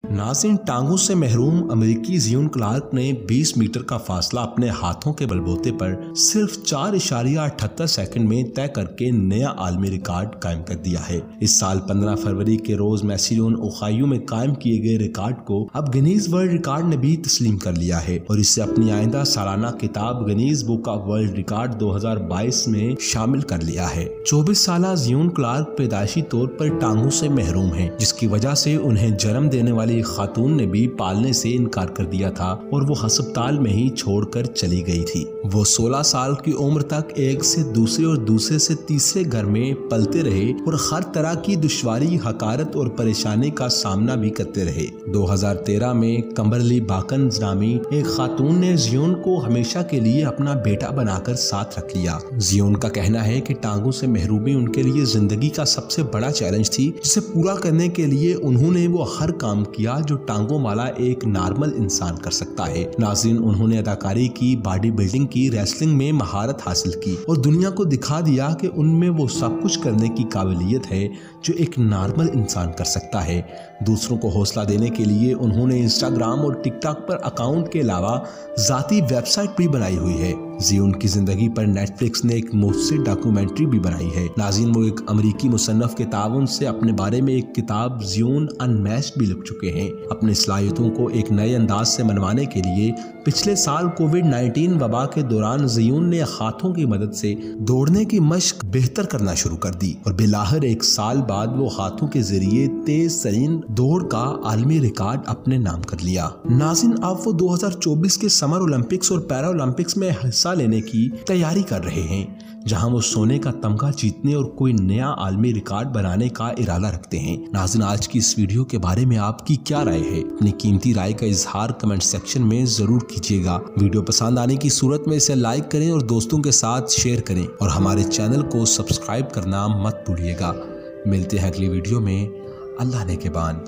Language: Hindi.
नाज़रीन, टांगों से महरूम अमेरिकी ज़ियोन क्लार्क ने 20 मीटर का फासला अपने हाथों के बलबूते पर सिर्फ 4.78 सेकंड में तय करके नया आलमी रिकॉर्ड कायम कर दिया है। इस साल 15 फरवरी के रोज मैसिलोन ओहायो में कायम किए गए रिकॉर्ड को अब गिनीज वर्ल्ड रिकॉर्ड ने भी तस्लीम कर लिया है और इसे अपनी आइंदा सालाना किताब Guinness book of world record 2022 में शामिल कर लिया है। 24 साल ज़ियोन क्लार्क पैदाइशी तौर पर टांगों से महरूम है, जिसकी वजह से उन्हें जन्म देने वाली खातून ने भी पालने से इनकार कर दिया था और वो अस्पताल में ही छोड़कर चली गई थी। वो 16 साल की उम्र तक एक से दूसरे और दूसरे से तीसरे घर में पलते रहे और हर तरह की दुश्वारी, हकारत और परेशानी का सामना भी करते रहे। 2013 में कम्बरली बाकन नामी एक खातून ने ज़ियोन को हमेशा के लिए अपना बेटा बनाकर साथ रख लिया। ज़ियोन का कहना है कि टांगों से महरूमी उनके लिए जिंदगी का सबसे बड़ा चैलेंज थी, जिसे पूरा करने के लिए उन्होंने वो हर काम किया जो टांगों वाला एक नॉर्मल इंसान कर सकता है। नाज़रीन, उन्होंने अदाकारी की, बॉडी बिल्डिंग की, रेसलिंग में महारत हासिल की और दुनिया को दिखा दिया कि उनमें वो सब कुछ करने की काबिलियत है जो एक नॉर्मल इंसान कर सकता है। दूसरों को हौसला देने के लिए उन्होंने इंस्टाग्राम और टिकटॉक पर अकाउंट के अलावा जाती वेबसाइट भी बनाई हुई है। ज़ियोन की जिंदगी पर नेटफ्लिक्स ने एक मुफस्सिल डॉक्यूमेंट्री भी बनाई है। नाज़रीन, वो एक अमेरिकी मुसन्नफ के ताउन से अपने बारे में एक किताब ज़ियोन अनमैच्ड भी लिख चुके हैं। अपनी सलाहियतों को एक नए अंदाज से मनवाने के लिए पिछले साल कोविड-19 वबा के दौरान ज़ियोन ने हाथों की मदद से दौड़ने की मशक बेहतर करना शुरू कर दी और बिलाखिर एक साल बाद वो हाथों के जरिए तेज तरीन दौड़ का आलमी रिकॉर्ड अपने नाम कर लिया। नाज़रीन, अब वो 2024 के समर ओलंपिक्स और पैरा ओलंपिक्स में हिस्सा लेने की तैयारी कर रहे हैं, जहां वो सोने का तमगा जीतने और कोई नया आलमी रिकॉर्ड बनाने का इरादा रखते हैं। नाज़रीन, आज की इस वीडियो के बारे में आपकी क्या राय है? अपनी कीमती राय का इजहार कमेंट सेक्शन में जरूर कीजिएगा। वीडियो पसंद आने की सूरत में इसे लाइक करें और दोस्तों के साथ शेयर करें और हमारे चैनल को सब्सक्राइब करना मत भूलिएगा। मिलते हैं अगली वीडियो में। अल्लाह ने के बान।